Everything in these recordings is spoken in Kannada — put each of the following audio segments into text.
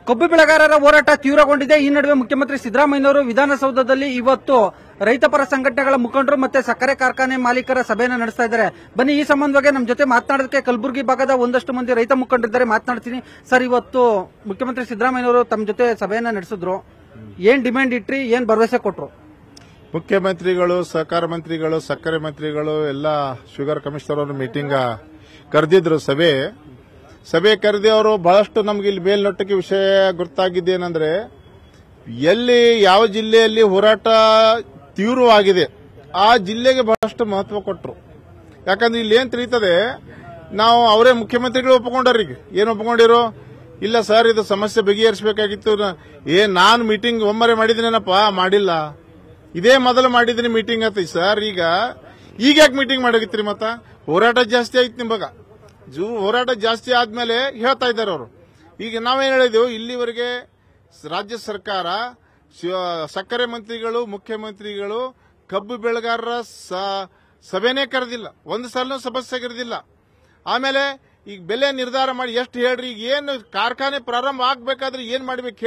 ಕಬ್ಬು ಬೆಳೆಗಾರರ ಹೋರಾಟ ತೀವ್ರಗೊಂಡಿದೆ. ಈ ನಡುವೆ ಮುಖ್ಯಮಂತ್ರಿ ಸಿದ್ದರಾಮಯ್ಯನವರು ವಿಧಾನಸೌಧದಲ್ಲಿ ಇವತ್ತು ರೈತಪರ ಸಂಘಟನೆಗಳ ಮುಖಂಡರು ಮತ್ತೆ ಸಕ್ಕರೆ ಕಾರ್ಖಾನೆ ಮಾಲೀಕರ ಸಭೆಯನ್ನು ನಡೆಸ್ತಾ ಇದ್ದಾರೆ. ಬನ್ನಿ, ಈ ಸಂಬಂಧವಾಗಿ ನಮ್ಮ ಜೊತೆ ಮಾತನಾಡೋದಕ್ಕೆ ಕಲಬುರಗಿ ಭಾಗದ ಒಂದಷ್ಟು ಮಂದಿ ರೈತ ಮುಖಂಡರಿದ್ದಾರೆ, ಮಾತನಾಡ್ತೀನಿ. ಸರ್, ಇವತ್ತು ಮುಖ್ಯಮಂತ್ರಿ ಸಿದ್ದರಾಮಯ್ಯನವರು ತಮ್ಮ ಜೊತೆ ಸಭೆಯನ್ನ ನಡೆಸಿದ್ರು. ಏನ್ ಡಿಮ್ಯಾಂಡ್ ಇಟ್ರಿ, ಏನ್ ಭರವಸೆ ಕೊಟ್ರು? ಮುಖ್ಯಮಂತ್ರಿಗಳು, ಸಹಕಾರ ಮಂತ್ರಿಗಳು, ಸಕ್ಕರೆ ಮಂತ್ರಿಗಳು ಎಲ್ಲ ಶುಗರ್ ಕಮಿಷನರ್ ಅವರು ಮೀಟಿಂಗ್ ಕರೆದಿದ್ರು. ಸಭೆ ಕರೆದಿ ಅವರು ಬಹಳಷ್ಟು ನಮ್ಗೆ ಇಲ್ಲಿ ಮೇಲ್ನೋಟಕ್ಕೆ ವಿಷಯ ಗೊತ್ತಾಗಿದ್ದೇನೆಂದ್ರೆ, ಎಲ್ಲಿ ಯಾವ ಜಿಲ್ಲೆಯಲ್ಲಿ ಹೋರಾಟ ತೀವ್ರವಾಗಿದೆ ಆ ಜಿಲ್ಲೆಗೆ ಬಹಳಷ್ಟು ಮಹತ್ವ ಕೊಟ್ಟರು. ಯಾಕಂದ್ರೆ ಇಲ್ಲಿ ಏನ್ ತಿಳಿತದೆ, ನಾವು ಅವರೇ ಮುಖ್ಯಮಂತ್ರಿಗಳು ಒಪ್ಪಿಕೊಂಡ್ರಿ. ಏನು ಒಪ್ಪಿಕೊಂಡಿರೋ? ಇಲ್ಲ ಸರ್, ಇದು ಸಮಸ್ಯೆ ಬಗೆಹರಿಸಬೇಕಾಗಿತ್ತು. ನಾನು ಮೀಟಿಂಗ್ ಒಮ್ಮರೆ ಮಾಡಿದ್ದೀನೇನಪ್ಪ, ಮಾಡಿಲ್ಲ, ಇದೇ ಮೊದಲು ಮಾಡಿದ್ದೀನಿ ಮೀಟಿಂಗ್ ಆಯ್ತು ಸರ್. ಈಗ ಯಾಕೆ ಮೀಟಿಂಗ್ ಮಾಡಾಗಿತ್ರಿ? ಮತ್ತ ಹೋರಾಟ ಜಾಸ್ತಿ ಆಯ್ತು ನಿಮ್ಗ. ಹೋರಾಟ ಜಾಸ್ತಿ ಆದ್ಮೇಲೆ ಹೇಳ್ತಾ ಇದ್ದಾರೆ ಅವರು. ಈಗ ನಾವೇನ್ ಹೇಳಿದೆವು, ಇಲ್ಲಿವರೆಗೆ ರಾಜ್ಯ ಸರ್ಕಾರ, ಸಕ್ಕರೆ ಮಂತ್ರಿಗಳು, ಮುಖ್ಯಮಂತ್ರಿಗಳು ಕಬ್ಬು ಬೆಳೆಗಾರರ ಸಭೆನೇ ಕರೆದಿಲ್ಲ, ಒಂದು ಸಲ ಸಭೆ ಕರೆದಿಲ್ಲ. ಆಮೇಲೆ ಈಗ ಬೆಲೆ ನಿರ್ಧಾರ ಮಾಡಿ ಎಷ್ಟು ಹೇಳ್ರಿ, ಈಗ ಏನು ಕಾರ್ಖಾನೆ ಪ್ರಾರಂಭ ಆಗ್ಬೇಕಾದ್ರೆ ಏನ್ ಮಾಡ್ಬೇಕು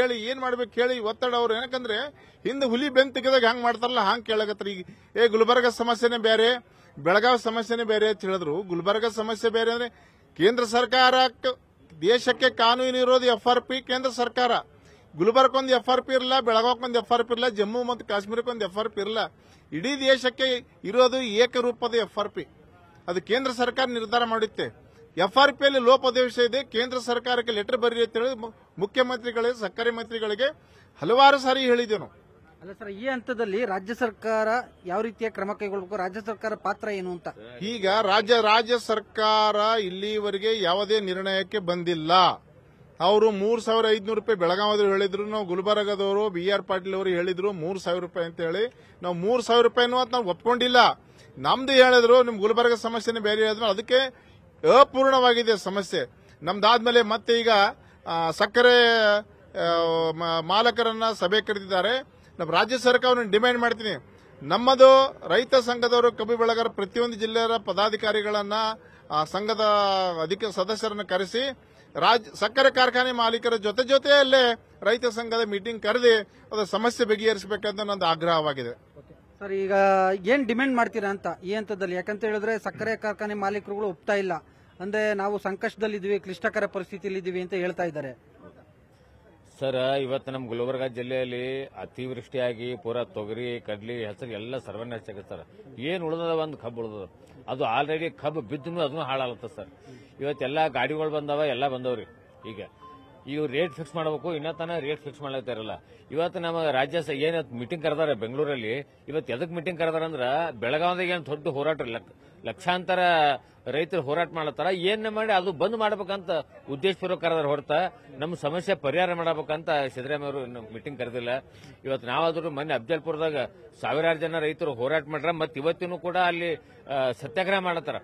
ಹೇಳಿ ಒತ್ತಡ ಅವ್ರು. ಯಾಕಂದ್ರೆ ಹಿಂದೆ ಹುಲಿ ಬೆನ್ ತೆಗೆದಾಗ ಹಂಗ್ ಮಾಡ್ತಾರಲ್ಲ, ಹಂಗ್ ಕೇಳಕತ್ರಿ. ಈಗ ಗುಲ್ಬರ್ಗ ಸಮಸ್ಯೆನೇ ಬೇರೆ, ಬೆಳಗಾವಿ ಸಮಸ್ಯೆನೇ ಬೇರೆ ಅಂತ ಹೇಳಿದ್ರು. ಗುಲ್ಬರ್ಗ ಸಮಸ್ಯೆ ಬೇರೆ ಅಂದ್ರೆ ಕೇಂದ್ರ ಸರ್ಕಾರ, ದೇಶಕ್ಕೆ ಕಾನೂನು ಇರೋದು FRP ಕೇಂದ್ರ ಸರ್ಕಾರ. ಗುಲ್ಬರ್ಗೊಂದು FRP ಇರಲ್ಲ, ಬೆಳಗಾವಕ್ಕೊಂದು FRP ಇರಲ್ಲ, ಜಮ್ಮು ಮತ್ತು ಕಾಶ್ಮೀರಕ್ಕೊಂದು FRP ಇರಲ್ಲ. ಇಡೀ ದೇಶಕ್ಕೆ ಇರೋದು ಏಕರೂಪದ FRP. ಅದು ಕೇಂದ್ರ ಸರ್ಕಾರ ನಿರ್ಧಾರ ಮಾಡುತ್ತೆ. FRPಯಲ್ಲಿ ಲೋಪದೋಷ ಇದೆ, ಕೇಂದ್ರ ಸರ್ಕಾರಕ್ಕೆ ಲೆಟರ್ ಬರೀ ಅಂತ ಹೇಳಿ ಮುಖ್ಯಮಂತ್ರಿಗಳಿಗೆ, ಸಕ್ಕರೆ ಮಂತ್ರಿಗಳಿಗೆ ಹಲವಾರು ಸಾರಿ ಹೇಳಿದ್ದೇವೆ ನಾವು. ಅಲ್ಲ ಸರ್, ಈ ಹಂತದಲ್ಲಿ ರಾಜ್ಯ ಸರ್ಕಾರ ಯಾವ ರೀತಿಯ ಕ್ರಮ ಕೈಗೊಳ್ಳಬೇಕು, ರಾಜ್ಯ ಸರ್ಕಾರ ಪಾತ್ರ ಏನು ಅಂತ? ಈಗ ರಾಜ್ಯ ಸರ್ಕಾರ ಇಲ್ಲಿವರೆಗೆ ಯಾವುದೇ ನಿರ್ಣಯಕ್ಕೆ ಬಂದಿಲ್ಲ. ಅವರು 3,500 ರೂಪಾಯಿ ಬೆಳಗಾವಿಯವರು ಹೇಳಿದ್ರು, ನಾವು ಗುಲ್ಬರ್ಗದವರು BR ಪಾಟೀಲ್ ಅವರು ಹೇಳಿದ್ರು 3,000 ರೂಪಾಯಿ ಅಂತ ಹೇಳಿ. ನಾವು 3,000 ರೂಪಾಯಿನೂ ಅಂತ ನಾವು ಒಪ್ಕೊಂಡಿಲ್ಲ. ನಮ್ದು ಹೇಳಿದ್ರು, ನಿಮ್ ಗುಲ್ಬರ್ಗ ಸಮಸ್ಯೆನೇ ಬೇರೆ ಹೇಳಿದ್ರು, ಅದಕ್ಕೆ ಅಪೂರ್ಣವಾಗಿದೆ ಸಮಸ್ಯೆ. ನಮ್ದಾದ್ಮೇಲೆ ಮತ್ತೆ ಈಗ ಸಕ್ಕರೆ ಮಾಲಕರನ್ನ ಸಭೆ ಕರೆದಿದ್ದಾರೆ. ನಮ್ಮ ರಾಜ್ಯ ಸರ್ಕಾರವನ್ನು ಡಿಮ್ಯಾಂಡ್ ಮಾಡ್ತೀನಿ, ನಮ್ಮದು ರೈತ ಸಂಘದವರು, ಕಬ್ಬು ಬೆಳೆಗಾರ ಪ್ರತಿಯೊಂದು ಜಿಲ್ಲೆಯ ಪದಾಧಿಕಾರಿಗಳನ್ನ, ಸಂಘದ ಸದಸ್ಯರನ್ನ ಕರೆಸಿ ಸಕ್ಕರೆ ಕಾರ್ಖಾನೆ ಮಾಲೀಕರ ಜೊತೆಯಲ್ಲೇ ರೈತ ಸಂಘದ ಮೀಟಿಂಗ್ ಕರೆದಿ ಅದರ ಸಮಸ್ಯೆ ಬಗೆಹರಿಸಬೇಕಂತ ನನ್ನ ಆಗ್ರಹವಾಗಿದೆ. ಸರ್, ಈಗ ಏನ್ ಡಿಮ್ಯಾಂಡ್ ಮಾಡ್ತೀರಾ ಅಂತ ಈ ಹಂತದಲ್ಲಿ? ಯಾಕಂತ ಹೇಳಿದ್ರೆ ಸಕ್ಕರೆ ಕಾರ್ಖಾನೆ ಮಾಲೀಕರುಗಳು ಒಪ್ತಾ ಇಲ್ಲ, ಅಂದ್ರೆ ನಾವು ಸಂಕಷ್ಟದಲ್ಲಿದ್ದೀವಿ, ಕ್ಲಿಷ್ಟಕರ ಪರಿಸ್ಥಿತಿಯಲ್ಲಿದ್ದೀವಿ ಅಂತ ಹೇಳ್ತಾ ಇದ್ದಾರೆ. ಸರ್, ಇವತ್ತು ನಮ್ಮ ಗುಲ್ಬರ್ಗ ಜಿಲ್ಲೆಯಲ್ಲಿ ಅತಿವೃಷ್ಟಿಯಾಗಿ ಪೂರಾ ತೊಗರಿ, ಕಡ್ಲಿ, ಹೆಸರು ಎಲ್ಲ ಸರ್ವನಾಶ ಆಗಿದೆ ಸರ್. ಏನ್ ಉಳಿದದ, ಒಂದು ಕಬ್ಬು ಉಳಿದದ, ಅದು ಆಲ್ರೆಡಿ ಕಬ್ಬು ಬಿದ್ದು ಅದನ್ನು ಹಾಳಾಗತ್ತ ಸರ್. ಇವತ್ತೆಲ್ಲ ಗಾಡಿಗಳು ಬಂದವ, ಎಲ್ಲ ಬಂದವ್ರಿ. ಈಗ ರೇಟ್ ಫಿಕ್ಸ್ ಮಾಡಬೇಕು, ಇನ್ನತನ ರೇಟ್ ಫಿಕ್ಸ್ ಮಾಡ್ಲತ್ತಾರಲ್ಲ. ಇವತ್ತು ನಮ್ಮ ರಾಜ್ಯ ಏನ್ ಮೀಟಿಂಗ್ ಕರೆದಾರೆ ಬೆಂಗಳೂರಲ್ಲಿ. ಇವತ್ತು ಎದಕ್ ಮೀಟಿಂಗ್ ಕರೆದಾರ ಅಂದ್ರ, ಬೆಳಗಾವಿದಾಗ ಏನ್ ದೊಡ್ಡ ಹೋರಾಟ, ಲಕ್ಷಾಂತರ ರೈತರು ಹೋರಾಟ ಮಾಡತ್ತಾರ. ಏನ್ ಮಾಡಿ ಅದು ಬಂದ್ ಮಾಡಬೇಕಂತ ಉದ್ದೇಶಪೂರ್ವಕ ಕರೆದಾರ ಹೊರತ ನಮ್ಮ ಸಮಸ್ಯೆ ಪರಿಹಾರ ಮಾಡಬೇಕಂತ ಸಿದ್ದರಾಮಯ್ಯ ಅವರು ಮೀಟಿಂಗ್ ಕರೆದಿಲ್ಲ. ಇವತ್ತು ನಾವಾದ್ರೂ ಮೊನ್ನೆ ಅಫ್ಜಲ್ಪುರದಾಗ ಸಾವಿರಾರು ಜನ ರೈತರು ಹೋರಾಟ ಮಾಡ್ರ, ಮತ್ತೆ ಇವತ್ತಿನೂ ಕೂಡ ಅಲ್ಲಿ ಸತ್ಯಾಗ್ರಹ ಮಾಡತ್ತಾರ.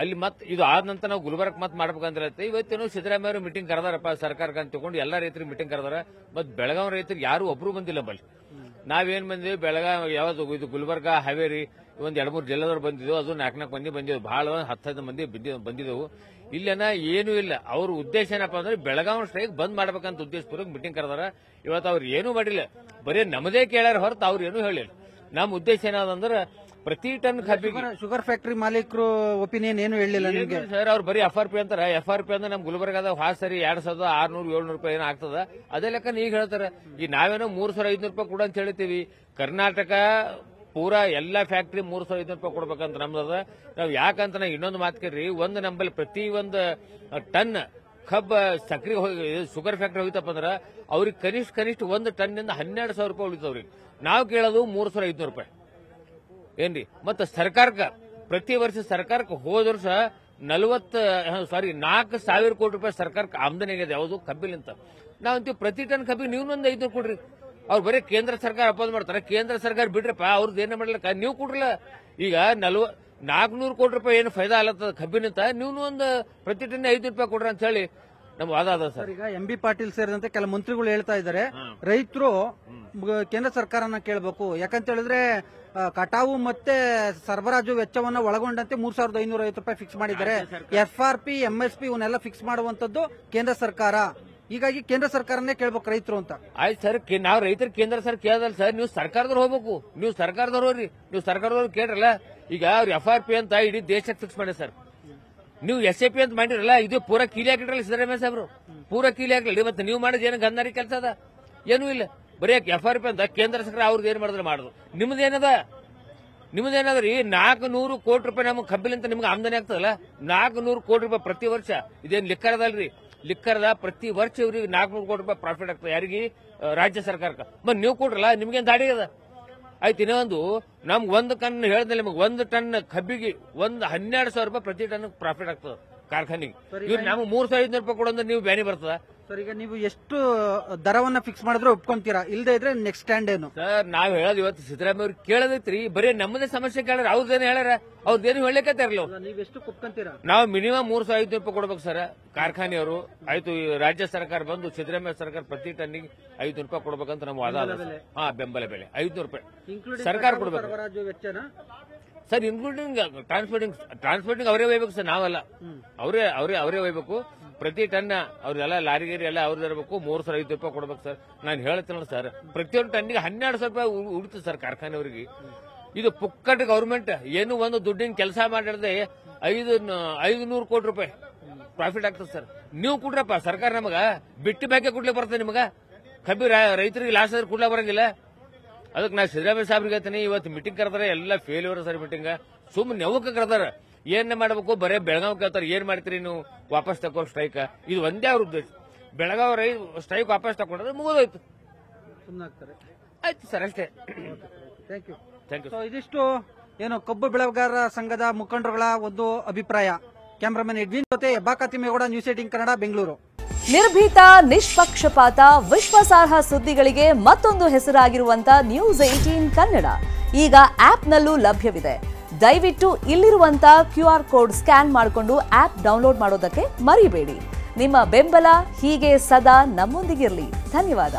ಅಲ್ಲಿ ಮತ್ತೆ ಇದು ಆದ ನಂತರ ನಾವು ಗುಲ್ಬರ್ಗ ಮತ್ತೆ ಮಾಡ್ಬೇಕಂದ್ರೆ ಇವತ್ತೇನು ಸಿದ್ದರಾಮಯ್ಯ ಅವರು ಮೀಟಿಂಗ್ ಕರೆದಾರಪ್ಪ ಸರ್ಕಾರಕ್ಕೆ ಅಂತ ತಗೊಂಡು ಎಲ್ಲಾ ರೈತರಿಗೆ ಮೀಟಿಂಗ್ ಕರೆದಾರ. ಮತ್ತೆ ಬೆಳಗಾವಿ ರೈತರಿಗೆ ಯಾರು ಒಬ್ರು ಬಂದಿಲ್ಲ. ಬಲ್ಲಿ ನಾವೇನ್ ಬಂದಿವಿ, ಬೆಳಗಾವಿ ಯಾವ್ದು ಇದು ಗುಲ್ಬರ್ಗ, ಹಾವೇರಿ ಒಂದ್ 2-3 ಜಿಲ್ಲೆದವ್ರು ಬಂದಿದ್ದೆವು. ಅದು 4 ಮಂದಿ ಬಂದಿದ್ವು, ಬಹಳ 10 ಮಂದಿ ಬಂದಿದ್ದೆವು. ಇಲ್ಲೇನ ಏನೂ ಇಲ್ಲ. ಅವ್ರ ಉದ್ದೇಶ ಏನಪ್ಪಾ ಅಂದ್ರೆ ಬೆಳಗಾವಿ ಸ್ಟ್ರೈಕ್ ಬಂದ್ ಮಾಡ್ಬೇಕಂತ ಉದ್ದೇಶಪೂರ್ವಕ ಮೀಟಿಂಗ್ ಕರೆದಾರ. ಇವತ್ತು ಅವ್ರು ಏನೂ ಮಾಡಿಲ್ಲ, ಬರೀ ನಮ್ಮದೇ ಕೇಳ್ಯಾರ ಹೊರತು ಅವ್ರು ಏನೂ ಹೇಳಿಲ್ಲ. ನಮ್ಮ ಉದ್ದೇಶ ಏನಾದಂದ್ರೆ ಪ್ರತಿ ಟನ್ ಕಬ್ಬಿಗೆ ಶುಗರ್ ಫ್ಯಾಕ್ಟರಿ ಮಾಲೀಕರು ಒಪಿನಿಯನ್ ಏನು ಹೇಳಿಲ್ಲ ನಿಮಗೆ ಸರ್. ಅವ್ರು ಬರೀ FRP ಅಂತಾರೆ. FRP ಅಂದ್ರೆ ನಮ್ ಗುಲ್ಬರ್ಗದ ಸರಿ 2,600-700 ರೂಪಾಯಿ ಏನೋ ಆಗ್ತದ, ಅದೇ ಲೆಕ್ಕ ಈಗ ಹೇಳ್ತಾರೆ. ಈ ನಾವೇನೋ 3,500 ರೂಪಾಯಿ ಕೂಡ ಅಂತ ಹೇಳ್ತೀವಿ. ಕರ್ನಾಟಕ ಪೂರಾ ಎಲ್ಲಾ ಫ್ಯಾಕ್ಟರಿ 3,500 ರೂಪಾಯಿ ಕೊಡ್ಬೇಕಂತ ನಮ್ದದ. ನಾವ್ ಯಾಕಂತ ನಾ ಇನ್ನೊಂದು ಮಾತು ಕೇಳ್ರಿ, ಒಂದು ನಂಬಲ್ಲಿ ಪ್ರತಿ ಒಂದು ಟನ್ ಕಬ್ಬ ಸಕ್ರೆ ಶುಗರ್ ಫ್ಯಾಕ್ಟರಿ ಹೋಗಿತ್ತಪ್ಪ ಅಂದ್ರ ಅವ್ರಿಗೆ ಕನಿಷ್ಠ 1 ಟನ್ನಿಂದ 12,000 ರೂಪಾಯಿ ಉಳಿತವ್ರಿಗೆ. ನಾವು ಕೇಳೋದು 3,500 ರೂಪಾಯಿ ಏನ್ರಿ. ಮತ್ತೆ ಸರ್ಕಾರಕ್ಕೆ ಪ್ರತಿ ವರ್ಷ ಸರ್ಕಾರಕ್ಕೆ ಹೋದ ವರ್ಷ 4,000 ಕೋಟಿ ರೂಪಾಯಿ ಸರ್ಕಾರಕ್ಕೆ ಆಮದನಿ ಆಗಿದೆ ಯಾವುದು ಕಬ್ಬಿಲಿಂತ. ನಾವಂತೀವಿ ಪ್ರತಿ ಟನ್ ಕಬ್ಬಿಗೆ ನೀವು 500 ಕೊಡ್ರಿ. ಅವ್ರು ಬರೀ ಕೇಂದ್ರ ಸರ್ಕಾರ ಅಪೋಸ್ ಮಾಡ್ತಾರೆ. ಕೇಂದ್ರ ಸರ್ಕಾರ ಬಿಡ್ರಪ್ಪ, ಅವ್ರದ್ದು ಏನ ಮಾಡ್ಲಿಕ್ಕ ನೀವು ಕೊಡ್ರಲ್ಲ. ಈಗ 400 ಕೋಟಿ ರೂಪಾಯಿ ಏನು ಫೈದಾ ಆಗ್ಲತ್ತದ ಕಬ್ಬಿನಿಂತ, ನೀವು ಒಂದು ಪ್ರತಿ ಟನ್ 5 ರೂಪಾಯಿ ಕೊಡ್ರಿ ಅಂತ ಹೇಳಿ ನಮ್ಮ ವಾದ ಅದ ಸರ್. ಈಗ MB ಪಾಟೀಲ್ ಸೇರಿದಂತೆ ಕೆಲ ಮಂತ್ರಿಗಳು ಹೇಳ್ತಾ ಇದ್ದಾರೆ, ರೈತರು ಕೇಂದ್ರ ಸರ್ಕಾರನ ಕೇಳಬೇಕು. ಯಾಕಂತ ಹೇಳಿದ್ರೆ ಕಟಾವು ಮತ್ತೆ ಸರಬರಾಜು ವೆಚ್ಚವನ್ನು ಒಳಗೊಂಡಂತೆ 3,550 ರೂಪಾಯಿ ಫಿಕ್ಸ್ ಮಾಡಿದ್ದಾರೆ. FRP, MSP ಇವನ್ನೆಲ್ಲ ಫಿಕ್ಸ್ ಮಾಡುವಂತದ್ದು ಕೇಂದ್ರ ಸರ್ಕಾರ. ಹೀಗಾಗಿ ಕೇಂದ್ರ ಸರ್ಕಾರನೇ ಕೇಳ್ಬೇಕು ರೈತರು ಅಂತ. ಆಯ್ತು ಸರ್, ನಾವು ರೈತರ ಕೇಂದ್ರ ಸರ್ ಕೇಳದಲ್ಲ ಸರ್, ನೀವು ಸರ್ಕಾರದವ್ರು ಹೋಗ್ಬೇಕು, ನೀವು ಸರ್ಕಾರದವ್ರು ಹೋಗ್ರಿ, ನೀವು ಸರ್ಕಾರದವ್ರು ಕೇಳ್ರಲ್ಲ. ಈಗ ಅವ್ರು FRP ಅಂತ ಇಡೀ ದೇಶಕ್ಕೆ ಫಿಕ್ಸ್ ಮಾಡಿ ಸರ್, ನೀವು SAP ಅಂತ ಮಾಡಿರಲ್ಲ, ಇದು ಪೂರಾ ಕೀಲಿ ಹಾಕಿಟ್ರಲ್ಲ ಸಿದ್ದರಾಮಯ್ಯ ಸಾಹೇಬ್ರು, ಪೂರಾ ಕೀಲಿ ಹಾಕಲಿ. ಮತ್ತೆ ನೀವು ಮಾಡೋದು ಏನು ಗಂಧಾರಿ ಕೆಲಸ ಅದ? ಏನೂ ಇಲ್ಲ, ಬರೀ FRP ಅಂತ ಕೇಂದ್ರ ಸರ್ಕಾರ ಅವ್ರದ್ದು ಏನ್ ಮಾಡಿದ್ರೆ ಮಾಡುದು. ನಿಮ್ದೇನದ್ರಿ 400 ಕೋಟಿ ರೂಪಾಯಿ ನಮ್ಗೆ ಕಬ್ಬಿಲಿಂತ ನಿಮ್ಗೆ ಆಮದಾನಿ ಆಗ್ತದಲ್ಲ, 400 ಕೋಟಿ ರೂಪಾಯಿ ಪ್ರತಿ ವರ್ಷ. ಇದೇನು ಲಿಕ್ಕರದಲ್ರಿ, ಲಿಕ್ಕರದ ಪ್ರತಿ ವರ್ಷ ಇವ್ರಿಗೆ 400 ಕೋಟಿ ರೂಪಾಯಿ ಪ್ರಾಫಿಟ್ ಆಗ್ತದೆ. ಯಾರಿಗೆ? ರಾಜ್ಯ ಸರ್ಕಾರಕ್ಕೆ. ಮತ್ತೆ ನೀವು ಕೊಟ್ರಲ್ಲ, ನಿಮ್ಗೇನ್ ದಾಡಿ ಅದ? ಆಯ್ತು, ಇನ್ನೊಂದು ನಮ್ಗೆ 1 ಟನ್ ಹೇಳಿದ್ರೆ ನಿಮ್ಗೆ 1 ಟನ್ ಕಬ್ಬಿಗೆ 12,000 ರೂಪಾಯಿ ಪ್ರತಿ ಟನ್ ಪ್ರಾಫಿಟ್ ಆಗ್ತದೆ ಕಾರ್ಖಾನೆಗೆ. ಇವ್ರು ನಮ್ಗೆ 3,500 ರೂಪಾಯಿ ಕೊಡೋದ್ರೆ ನೀವು ಬ್ಯಾನಿ ಬರ್ತದ ಸರ್? ಈಗ ನೀವು ಎಷ್ಟು ದರವನ್ನ ಫಿಕ್ಸ್ ಮಾಡಿದ್ರೆ ಒಪ್ಕೊಂತೀರಾ? ಇಲ್ಲದೆ ಇದ್ರೆ ನೆಕ್ಸ್ಟ್ ಸ್ಟ್ಯಾಂಡ್ ಏನು ಸರ್? ನಾವ್ ಹೇಳೋದು ಇವತ್ತು ಸಿದ್ದರಾಮಯ್ಯ ಅವ್ರಿಗೆ ಕೇಳದೈತ್ರಿ, ಬರೀ ನಮ್ಮದೇ ಸಮಸ್ಯೆ ಕೇಳ್ಯಾರ, ಅವ್ರದ್ದೇನು ಹೇಳ್ಯಾರ? ಅವ್ರದ್ದೇನು ಹೇಳಲಿಕ್ಕೆ ಇರಲ್ಲ. ನೀವು ಎಷ್ಟು ಒಪ್ಕೊಂತೀರಾ? ನಾವು ಮಿನಿಮಮ್ 3,500 ರೂಪಾಯಿ ಕೊಡ್ಬೇಕು ಸರ್ ಕಾರ್ಖಾನೆಯವರು. ಆಯ್ತು, ರಾಜ್ಯ ಸರ್ಕಾರ ಬಂದು ಸಿದ್ದರಾಮಯ್ಯ ಸರ್ಕಾರ ಪ್ರತಿ ಟನ್ನಿಗೆ 500 ರೂಪಾಯಿ ಕೊಡ್ಬೇಕಂತ ನಮ್ಮ ವಾದ ಅದ. ಬೆಂಬಲ ಬೆಲೆ 500 ರೂಪಾಯಿ ಸರ್ಕಾರ ಕೊಡ್ಬೇಕು ಸರ್, ಇನ್ಕ್ಲೂಡಿಂಗ್ ಟ್ರಾನ್ಸ್ಪೋರ್ಟಿಂಗ್ ಅವರೇ ಒಯ್ಬೇಕು ಸರ್, ನಾವಲ್ಲ. ಅವರೇ ಒಯ್ಬೇಕು. ಪ್ರತಿ ಟನ್ ಅವ್ರೆಲ್ಲ ಲಾರಿಗೇರಿ ಎಲ್ಲ ಅವ್ರದ್ದು ಇರಬೇಕು. 3,500 ರೂಪಾಯಿ ಕೊಡ್ಬೇಕು ಸರ್. ನಾನು ಹೇಳ್ತೇನೆ ಸರ್, ಪ್ರತಿಯೊಂದು ಟನ್ನಿಗೆ 1,200 ರೂಪಾಯಿ ಉಳಿತು ಸರ್ ಕಾರ್ಖಾನೆಯವರಿಗೆ. ಇದು ಪುಕ್ಕಟ್ ಗೌರ್ಮೆಂಟ್ ಏನು ಒಂದು ದುಡ್ಡಿನ ಕೆಲಸ ಮಾಡಿದ್ರೆ 500 ಕೋಟಿ ರೂಪಾಯಿ ಪ್ರಾಫಿಟ್ ಆಗ್ತದೆ ಸರ್. ನೀವು ಕೊಡ್ರಪ್ಪ ಸರ್ಕಾರ, ನಮಗ ಬಿಟ್ಟು ಬೇಕೆ ಕೊಡ್ಲಿಕ್ಕೆ ಬರ್ತದೆ ನಿಮಗ. ಕಬ್ಬಿ ರೈತರಿಗೆ ಲಾಸ್ ಆದ್ರೆ ಕೊಡ್ಲಾ ಬರಂಗಿಲ್ಲ. ಅದಕ್ಕೆ ನಾ ಸಿದ್ದರಾಮಯ್ಯ ಸಾಹೇಬ್ರಿಗೆ ಹೇಳ್ತೀನಿ, ಇವತ್ತು ಮೀಟಿಂಗ್ ಕರೆದಾರೆ, ಎಲ್ಲ ಫೇಲ್ಯೂರ್ ಸರ್ ಮೀಟಿಂಗ್. ಸುಮ್ಮನೆ ನೆವಕ್ಕೆ ಕರೆದಾರ, ಏನ್ ಮಾಡ್ಬೇಕು? ಬರೇ ಬೆಳಗಾವ್ ಕೇಳ್ತಾರೆ, ಏನ್ ಮಾಡ್ತೀರಿ ನೀವು? ವಾಪಸ್ ತಗೋ ಸ್ಟ್ರೈಕ್. ಇದು ಒಂದೇ ಅವ್ರ ಉದ್ದೇಶ. ಬೆಳಗಾವ್ ಸ್ಟ್ರೈಕ್ ವಾಪಸ್ ತಗೊಂಡ್ರೆ ಮುಗಿದೋಯ್ತು, ಆಯ್ತು ಸರ್, ಅಷ್ಟೇ. Thank you. Thank you. ಇದಿಷ್ಟು ಏನು ಕಬ್ಬು ಬೆಳೆಗಾರರ ಸಂಘದ ಮುಖಂಡರುಗಳ ಒಂದು ಅಭಿಪ್ರಾಯ. ಕ್ಯಾಮರಾಮನ್ ಎಡ್ವಿನ್ ಜೊತೆ ಹೆಬ್ಬಾಕ ತಿಮ್ಮೇಗೌಡ, ನ್ಯೂಸ್ 18 ಕನ್ನಡ, ಬೆಂಗಳೂರು. ನಿರ್ಭೀತ, ನಿಷ್ಪಕ್ಷಪಾತ, ವಿಶ್ವಾಸಾರ್ಹ ಸುದ್ದಿಗಳಿಗೆ ಮತ್ತೊಂದು ಹೆಸರಾಗಿರುವಂತ ನ್ಯೂಸ್ 18 ಕನ್ನಡ ಈಗ ಆಪ್ನಲ್ಲೂ ಲಭ್ಯವಿದೆ. ದಯವಿಟ್ಟು ಇಲ್ಲಿರುವಂತ QR ಕೋಡ್ ಸ್ಕ್ಯಾನ್ ಮಾಡಿಕೊಂಡು ಆಪ್ ಡೌನ್ಲೋಡ್ ಮಾಡೋದಕ್ಕೆ ಮರಿಬೇಡಿ. ನಿಮ್ಮ ಬೆಂಬಲ ಹೀಗೆ ಸದಾ ನಮ್ಮೊಂದಿಗಿರಲಿ. ಧನ್ಯವಾದ.